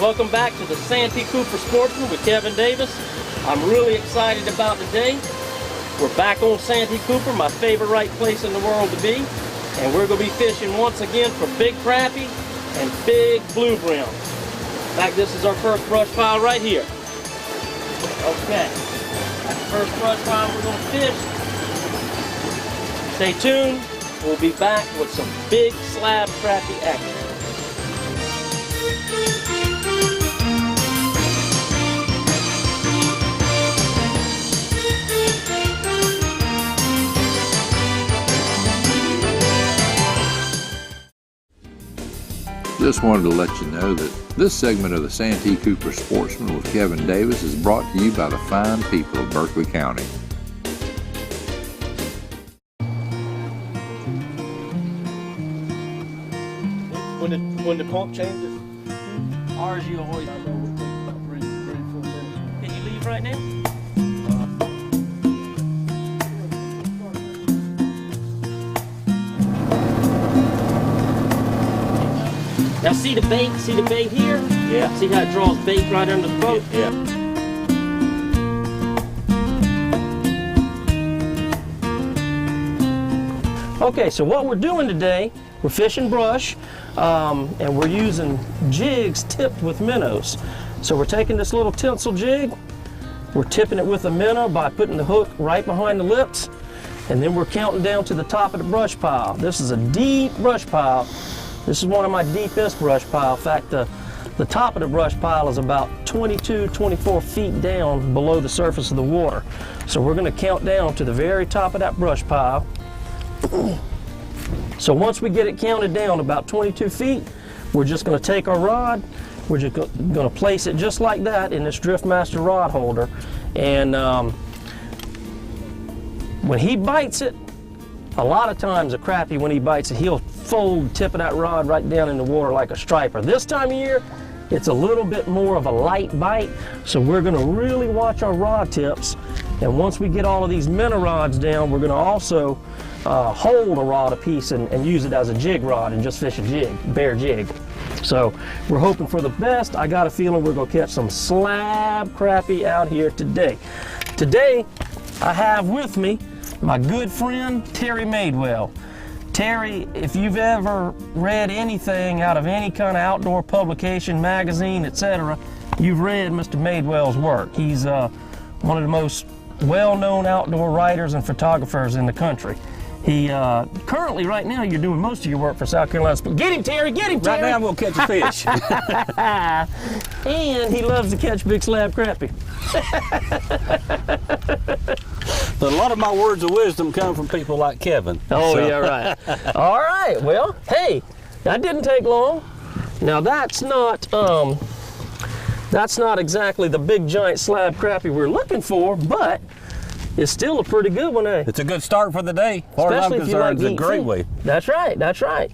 Welcome back to the Santee Cooper Sportsman with Kevin Davis. I'm really excited about today. We're back on Santee Cooper, my favorite right place in the world to be. And we're going to be fishing once again for big crappie and big blue brim. In fact, this is our first brush pile right here. Okay, that's the first brush pile we're going to fish. Stay tuned. We'll be back with some big slab crappie action. Just wanted to let you know that this segment of the Santee Cooper Sportsman with Kevin Davis is brought to you by the fine people of Berkeley County. When the pump changes, ours you always know about 3 to 4 minutes. Can you leave right now? Now see the bait here? Yeah. See how it draws bait right under the boat? Yeah. Okay, so what we're doing today, we're fishing brush, and we're using jigs tipped with minnows. So we're taking this little tinsel jig, we're tipping it with a minnow by putting the hook right behind the lips, and then we're counting down to the top of the brush pile. This is a deep brush pile. This is one of my deepest brush piles. In fact, the top of the brush pile is about 22, 24 feet down below the surface of the water. So we're going to count down to the very top of that brush pile. So once we get it counted down about 22 feet, we're just going to take our rod, we're just going to place it just like that in this Driftmaster rod holder. And when he bites it, a lot of times a crappie, when he bites it, he'll fold the tip of that rod right down in the water like a striper. This time of year, it's a little bit more of a light bite, so we're going to really watch our rod tips. And once we get all of these minnow rods down, we're going to also hold a rod apiece and use it as a jig rod and just fish a jig, bare jig. So we're hoping for the best. I got a feeling we're going to catch some slab crappie out here today. Today, I have with me my good friend, Terry Madewell. Terry, if you've ever read anything out of any kind of outdoor publication, magazine, etc., you've read Mr. Madewell's work. He's one of the most well-known outdoor writers and photographers in the country. He currently, right now, you're doing most of your work for South Carolina. Get him, Terry! Get him, Terry! Right now, I'm gonna catch a fish. And he loves to catch big slab crappie. But a lot of my words of wisdom come from people like Kevin. Oh, so. Yeah, right. All right. Well, hey, that didn't take long. Now that's not exactly the big giant slab crappie we're looking for, but it's still a pretty good one, eh? It's a good start for the day. As far as I'm concerned, it's a great way. That's right. That's right.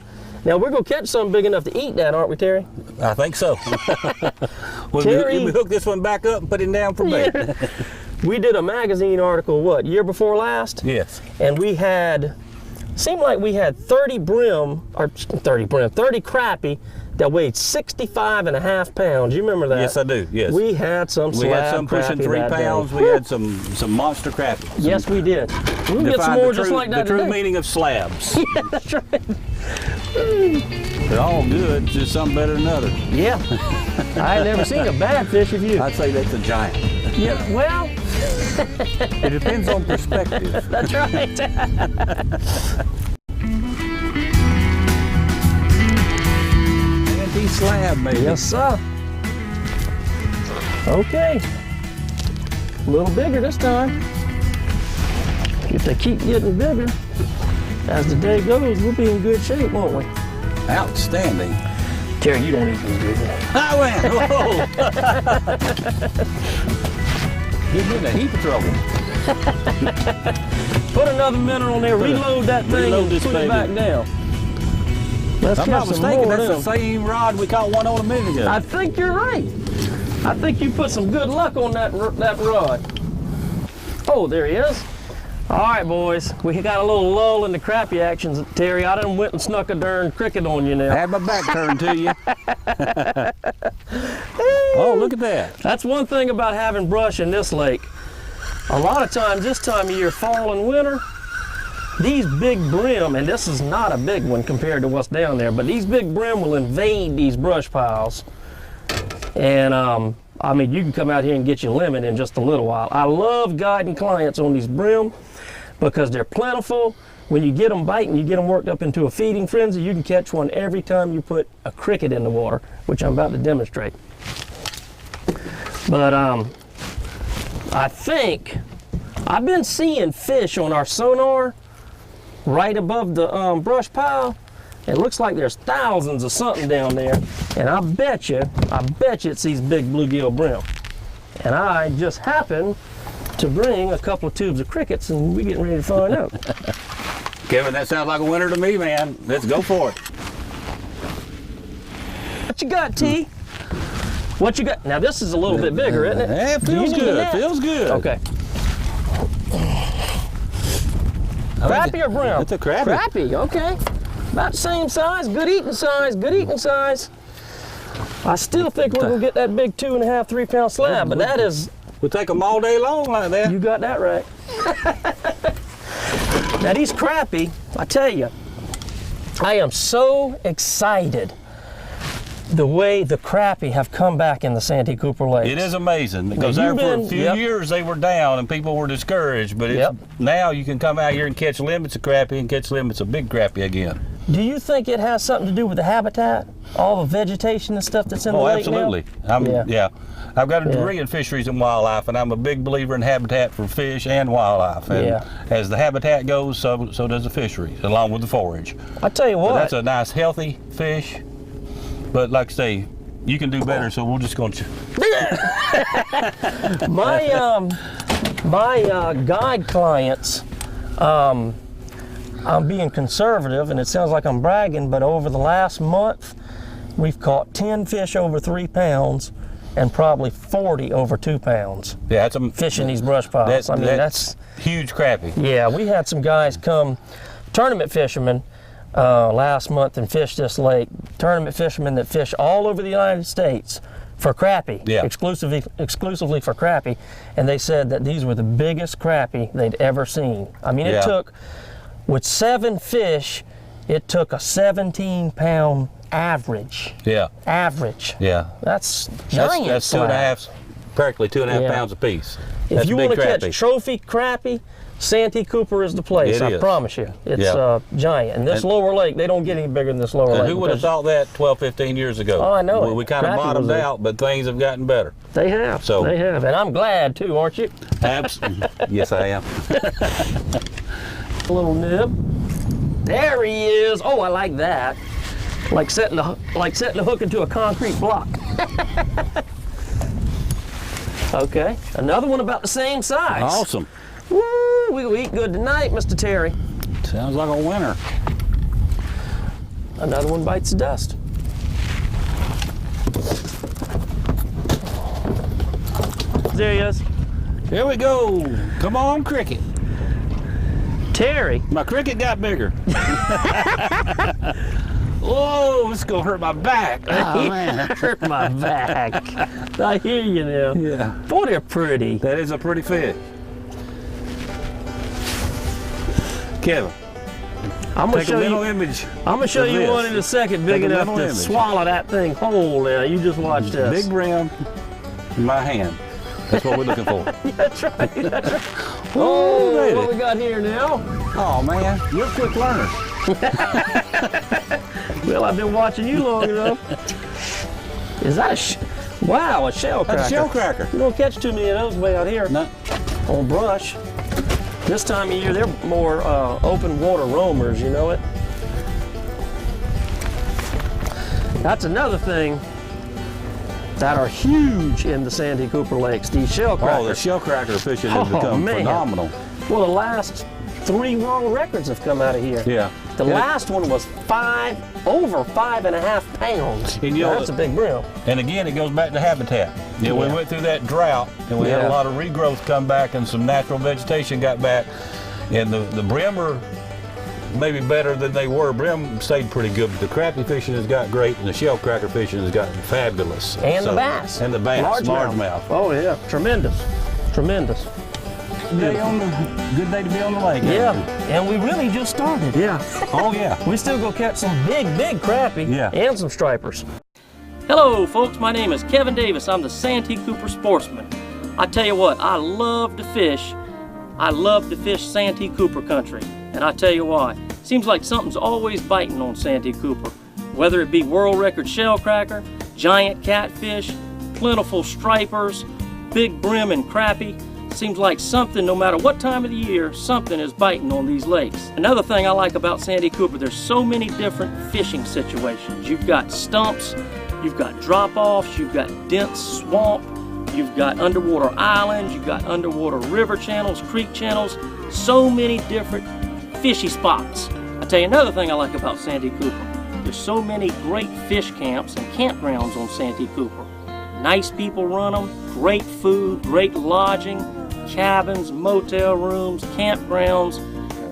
Now we're gonna catch something big enough to eat that, aren't we, Terry? I think so. Terry, we hook this one back up and put it down for bait. Yeah. We did a magazine article, what, year before last? Yes. And we had, seemed like we had 30 crappie that weighed 65.5 pounds. You remember that? Yes, I do, yes. We had some slab We had some pushing 3 pounds. We had some monster crappie. Yes, we did. We'll get some more just like that The true today. meaning of slabs. Yeah, that's right. They're all good, just some better than others. Yeah. I ain't never seen a bad fish of you. I'd say that's a giant. Yeah, well. It depends on perspective. That's right. Slab, maybe. Yes, sir. Okay. A little bigger this time. If they keep getting bigger, as the day goes, we'll be in good shape, won't we? Outstanding. Terry, you don't eat these good. I went. Whoa. Getting in a heap of trouble. Put another minnow on there, reload that thing, and just put it back down. Let's I'm not mistaken, that's the same rod we caught one on a minute ago. I think you're right. I think you put some good luck on that rod. Oh, there he is. All right, boys, we got a little lull in the crappie actions. Terry, I done went and snuck a darn cricket on you now. I had my back turned to you. Oh, look at that. That's one thing about having brush in this lake. A lot of times this time of year, fall and winter, these big brim, and this is not a big one compared to what's down there, but these big brim will invade these brush piles. And I mean, you can come out here and get your limit in just a little while. I love guiding clients on these brim because they're plentiful. When you get them biting, you get them worked up into a feeding frenzy, you can catch one every time you put a cricket in the water, which I'm about to demonstrate. But I think I've been seeing fish on our sonar right above the brush pile. It looks like there's thousands of something down there, and I bet you it's these big bluegill brim. And I just happened to bring a couple of tubes of crickets, and we're getting ready to find out. Kevin, that sounds like a winner to me, man. Let's go for it. What you got, T? What you got? Now this is a little bit bigger, isn't it? Yeah, it feels good. Feels good. Okay. Crappie or brim? It's a crappie. Crappie, okay. About the same size, good eating size, good eating size. I still think we're gonna get that big 2.5, 3 pound slab, but that is... We'll take them all day long like that. You got that right. Now these crappie, I tell you, I am so excited the way the crappie have come back in the Santee Cooper Lakes. It is amazing because there for a few years they were down and people were discouraged, but it's, now you can come out here and catch limits of crappie and catch limits of big crappie again. Do you think it has something to do with the habitat, all the vegetation and stuff that's in the lake absolutely. now? I've got a degree in fisheries and wildlife, and I'm a big believer in habitat for fish and wildlife. And as the habitat goes, so does the fishery, along with the forage. I tell you what. So that's a nice, healthy fish. But like I say, you can do better, so we're just going to. My guide clients, I'm being conservative, and it sounds like I'm bragging, but over the last month, we've caught 10 fish over 3 pounds and probably 40 over 2 pounds. Yeah, that's fish in these brush piles. That's huge crappie. Yeah, we had some guys come, tournament fishermen, last month and fished this lake. Tournament fishermen that fish all over the United States for crappie, exclusively for crappie, and they said that these were the biggest crappie they'd ever seen. I mean, it took, with 7 fish, it took a 17-pound average. Yeah. Average. Yeah. That's giant. That's 2.5, practically 2.5 pounds apiece. If you want to catch trophy crappie, Santee Cooper is the place. I promise you. It's giant. And this lower lake, they don't get any bigger than this lower lake. Who would have thought that 12, 15 years ago? Oh, I know. We kind of bottomed out, but things have gotten better. They have. So they have. And I'm glad too, aren't you? Absolutely. Yes, I am. A little nib. There he is. Oh, I like that. Like setting the hook into a concrete block. Okay. Another one about the same size. Awesome. Woo! We'll eat good tonight, Mr. Terry. Sounds like a winner. Another one bites the dust. There he is. Here we go. Come on, cricket. Terry. My cricket got bigger. Oh, it's gonna hurt my back. Oh, man. Hurt my back. I hear you now. Yeah. Boy, they're pretty. That is a pretty fish. Kevin, I'm gonna show you one in a second big enough to swallow that thing whole now. You just watch this. Big brim in my hand. That's what we're looking for. That's right. That's right. Oh, baby. What we got here now? Oh man, you're a quick learner. Well, I've been watching you long enough. Is that a wow, a shell cracker? That's a shell cracker. You don't catch too many of those way out here. No. On brush. This time of year, they're more open water roamers, you know it? That's another thing that are huge in the Santee Cooper Lakes, these shell crackers. Oh, the shell cracker fishing has become phenomenal. Well, the last 3 world records have come out of here. Yeah. The last one was over 5.5 pounds. And you know, that's a big brim. And again, it goes back to habitat. We went through that drought, and we had a lot of regrowth come back, and some natural vegetation got back. And the brim are maybe better than they were. Brim stayed pretty good, but the crappie fishing has got great, and the shell cracker fishing has gotten fabulous. And the bass. And the bass, largemouth. Oh yeah, tremendous, tremendous. Good day to be on the lake. Yeah, and we really just started. Yeah. Oh yeah. We still go catch some big crappie. Yeah. And some stripers. Hello folks, my name is Kevin Davis. I'm the Santee Cooper sportsman. I tell you what, I love to fish. I love to fish Santee Cooper country. And I tell you why. Seems like something's always biting on Santee Cooper. Whether it be world record shellcracker, giant catfish, plentiful stripers, big brim and crappie. Seems like something, no matter what time of the year, something is biting on these lakes. Another thing I like about Santee Cooper, there's so many different fishing situations. You've got stumps, you've got drop-offs, you've got dense swamp, you've got underwater islands, you've got underwater river channels, creek channels, so many different fishy spots. I tell you another thing I like about Santee Cooper. There's so many great fish camps and campgrounds on Santee Cooper. Nice people run them, great food, great lodging, cabins, motel rooms, campgrounds.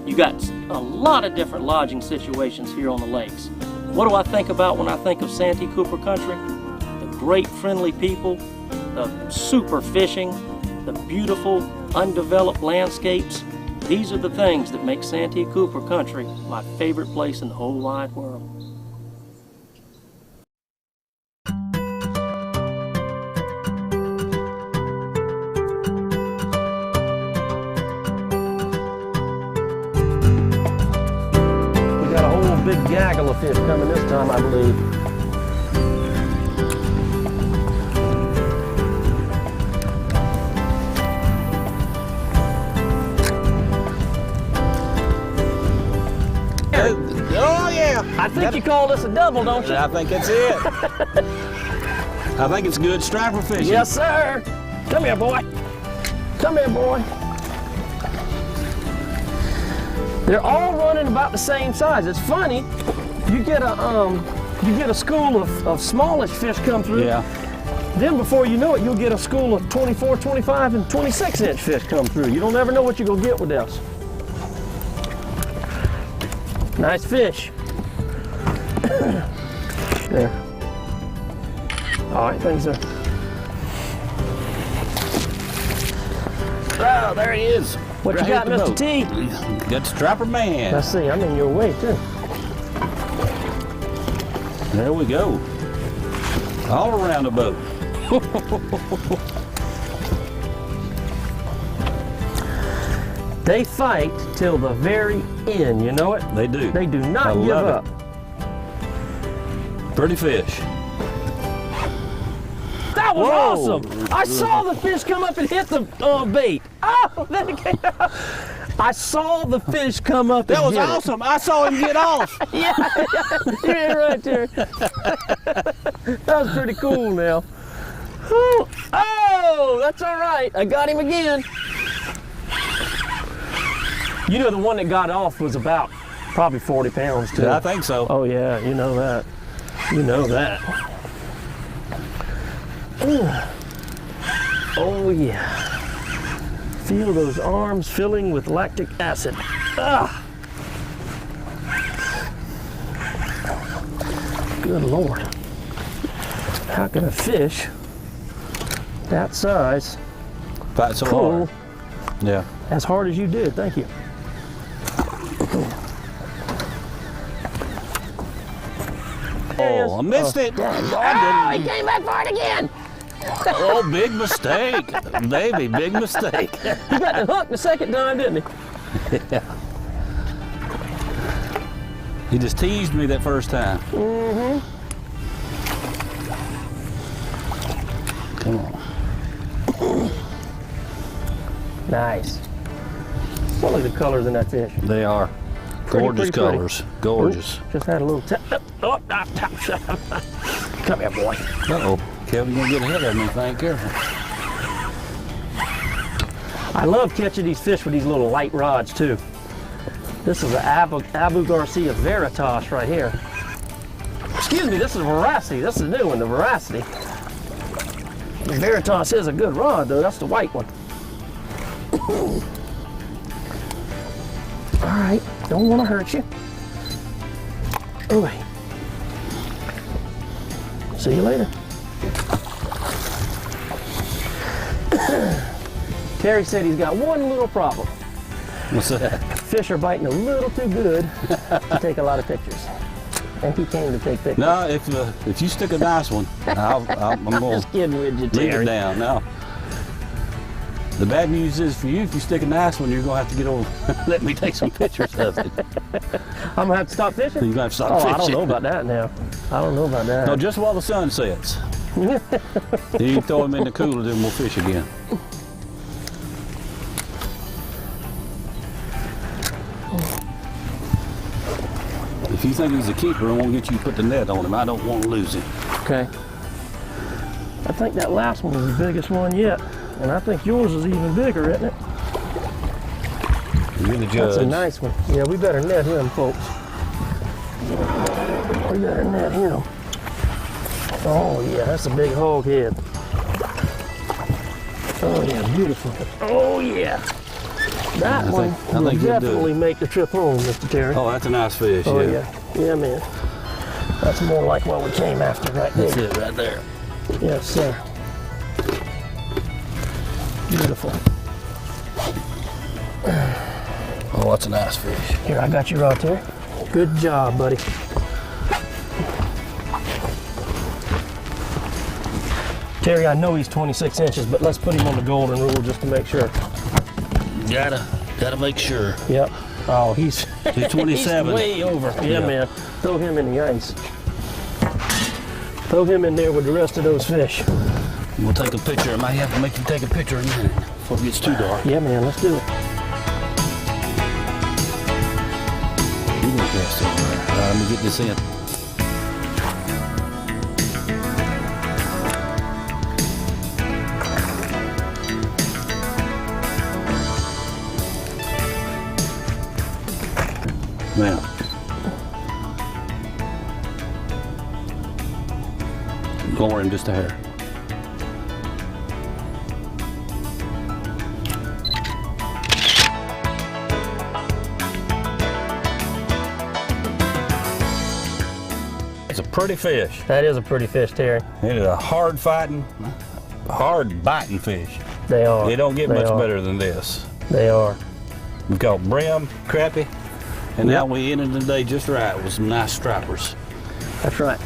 You got a lot of different lodging situations here on the lakes. What do I think about when I think of Santee Cooper country? The great friendly people, the super fishing, the beautiful undeveloped landscapes. These are the things that make Santee Cooper country my favorite place in the whole wide world. Big gaggle of fish coming this time, I believe. Oh yeah! I think you call this a double, don't you? I think that's it. I think it's good striper fishing. Yes, sir. Come here, boy. Come here, boy. They're all running about the same size. It's funny, you get a school of smallish fish come through. Yeah. Then before you know it, you'll get a school of 24, 25, and 26-inch fish come through. You don't ever know what you're gonna get with this. Nice fish. There. All right, thanks, sir. Oh, there he is. What you got, Mr. T? Got the striper man. Let's see, I'm in your way too. There we go. All around the boat. They fight till the very end, you know it? They do. They do not give up. Pretty fish. That was awesome! I saw the fish come up and hit the bait. Oh, then it came out. I saw the fish come up and hit it. That was awesome. I saw him get off. Yeah, you're right there. That was pretty cool now. Oh, that's all right. I got him again. You know, the one that got off was about probably 40 pounds too. Yeah, I think so. Oh yeah, you know that. You know that. Ooh. Oh yeah. Feel those arms filling with lactic acid. Ah. Good Lord. How can a fish that size Fight so pull hard. Yeah. as hard as you did? Thank you. Oh, I missed it. Oh, he came back for it again. Oh, big mistake. Baby, big mistake. He got the hook the second time, didn't he? Yeah. He just teased me that first time. Mm-hmm. Come on. Nice. Well, look at the colors in that fish. They are gorgeous pretty. colors. Gorgeous. Ooh, just had a little tap. Oh, come here, boy. Uh-oh. Kevin, you're gonna get ahead of me, thank you. I love catching these fish with these little light rods too. This is an Abu Garcia Veritas right here. Excuse me, this is a Veracity. This is a new one, the Veracity. The Veritas is a good rod though, that's the white one. All right, don't want to hurt you. Okay. See you later. Terry said he's got one little problem. What's that? Fish are biting a little too good to take a lot of pictures. And he came to take pictures. No, if you stick a nice one, I'm going Just kidding with you, to leave Terry. it down. No. The bad news is for you, if you stick a nice one, you're going to have to get over. Let me take some pictures of it. I'm going to have to stop fishing? You're going to have to stop Oh, fishing. I don't know about that now. I don't know about that. No, just while the sun sets. Then you can throw them in the cooler, then we'll fish again. If you think he's a keeper, I won't get you to put the net on him. I don't want to lose him. Okay. I think that last one was the biggest one yet. And I think yours is even bigger, isn't it? You're the judge. That's a nice one. Yeah, we better net him, folks. We better net him. Oh, yeah, that's a big hog head. Oh, yeah, beautiful. Oh, yeah. That one will definitely make the trip home, Mr. Terry. Oh, that's a nice fish. Oh, yeah. Yeah, man. That's more like what we came after right there. That's it right there. Yes, sir. Beautiful. Oh, that's a nice fish. Here, I got your rod, Terry. Good job, buddy. Terry, I know he's 26 inches, but let's put him on the golden rule just to make sure. Gotta make sure. Yep. Oh, he's 27. he's way over. Yeah, Yeah. man. Throw him in the ice. Throw him in there with the rest of those fish. We'll take a picture. I might have to make you take a picture in a minute before it gets too dark. Yeah, man. Let's do it. You can cast over there. All right, let me get this in. Now, lower him just a hair. It's a pretty fish. That is a pretty fish, Terry. It is a hard fighting, hard biting fish. They are. They don't get They much are. better than this. They are. We caught brim, crappie, and now Yep. we ended the day just right with some nice stripers. That's right.